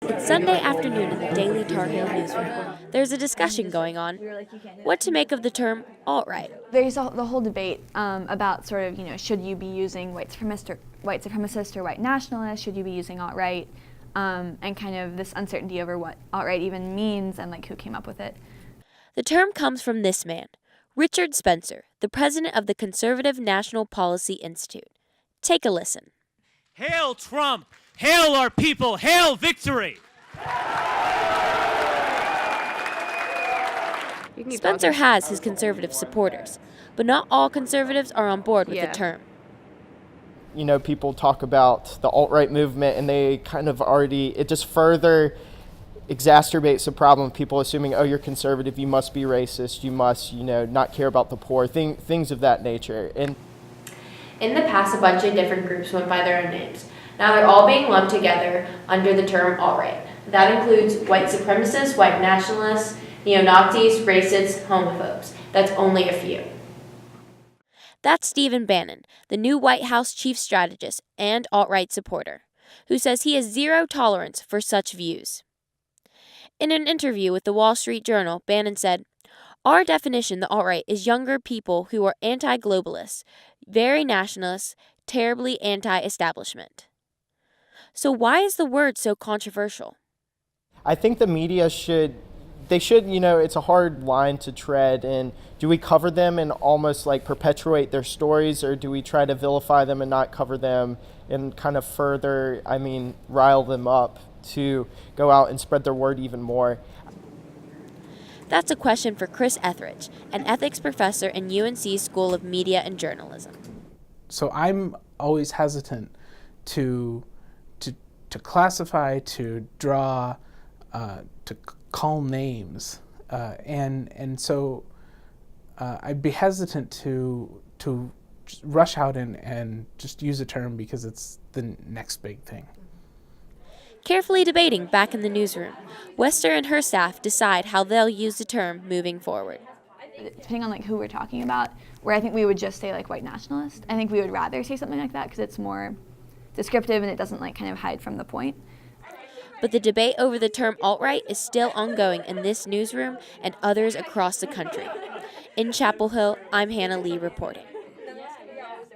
It's Sunday afternoon in the Daily Tar Heel newsroom. There's a discussion going on. What to make of the term alt-right? There's the whole debate about sort of, should you be using white supremacist or white nationalist? Should you be using alt-right? And kind of this uncertainty over what alt-right even means and like who came up with it. The term comes from this man, Richard Spencer, the president of the Conservative National Policy Institute. Take a listen. Hail Trump! Hail our people! Hail victory! Spencer has his conservative supporters, but not all conservatives are on board with the term. People talk about the alt-right movement and they kind of it just further exacerbates the problem of people assuming, oh, you're conservative, you must be racist, you must, not care about the poor, things of that nature. And in the past, a bunch of different groups went by their own names. Now they're all being lumped together under the term alt-right. That includes white supremacists, white nationalists, neo-Nazis, racists, homophobes. That's only a few. That's Stephen Bannon, the new White House chief strategist and alt-right supporter, who says he has zero tolerance for such views. In an interview with the Wall Street Journal, Bannon said, "Our definition, the alt-right, is younger people who are anti-globalists, very nationalists, terribly anti-establishment." So why is the word so controversial? I think the media should, it's a hard line to tread, and do we cover them and almost like perpetuate their stories, or do we try to vilify them and not cover them and kind of further, rile them up to go out and spread their word even more? That's a question for Chris Etheridge, an ethics professor in UNC's School of Media and Journalism. So I'm always hesitant to classify, to draw, to call names, and so I'd be hesitant to rush out and just use a term because it's the next big thing. Carefully debating back in the newsroom, Wester and her staff decide how they'll use the term moving forward. Depending on who we're talking about, where I think we would just say white nationalist, I think we would rather say something like that because it's more descriptive and it doesn't kind of hide from the point. But the debate over the term alt-right is still ongoing in this newsroom and others across the country. In Chapel Hill, I'm Hannah Lee reporting.